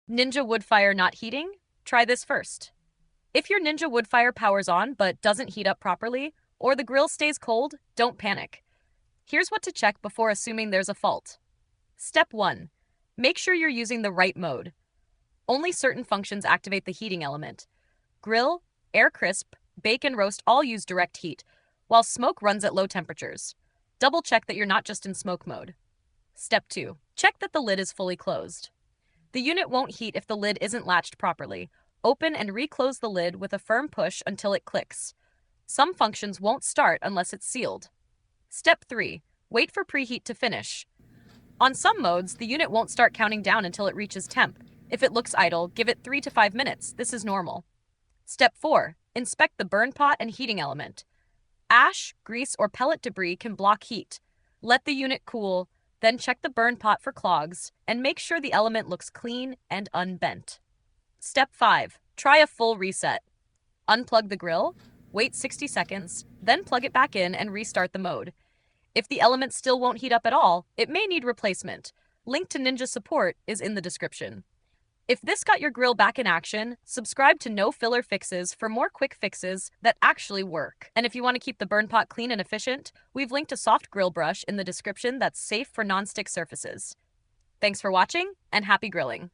Ninja Woodfire not heating? Try this first. If your Ninja Woodfire powers on but doesn't heat up properly, or the grill stays cold, don't panic. Here's what to check before assuming there's a fault. Step 1. Make sure you're using the right mode. Only certain functions activate the heating element. Grill, air crisp, bake and roast all use direct heat, while smoke runs at low temperatures. Double check that you're not just in smoke mode. Step 2. Check that the lid is fully closed. The unit won't heat if the lid isn't latched properly. Open and reclose the lid with a firm push until it clicks. Some functions won't start unless it's sealed. Step 3. Wait for preheat to finish. On some modes, the unit won't start counting down until it reaches temp. If it looks idle, give it 3 to 5 minutes. This is normal. Step 4. Inspect the burn pot and heating element. Ash, grease, or pellet debris can block heat. Let the unit cool, then check the burn pot for clogs, and make sure the element looks clean and unbent. Step 5. Try a full reset. Unplug the grill, wait 60 seconds, then plug it back in and restart the mode. If the element still won't heat up at all, it may need replacement. Link to Ninja support is in the description. If this got your grill back in action, subscribe to No Filler Fixes for more quick fixes that actually work. And if you want to keep the burn pot clean and efficient, we've linked a soft grill brush in the description that's safe for non-stick surfaces. Thanks for watching, and happy grilling!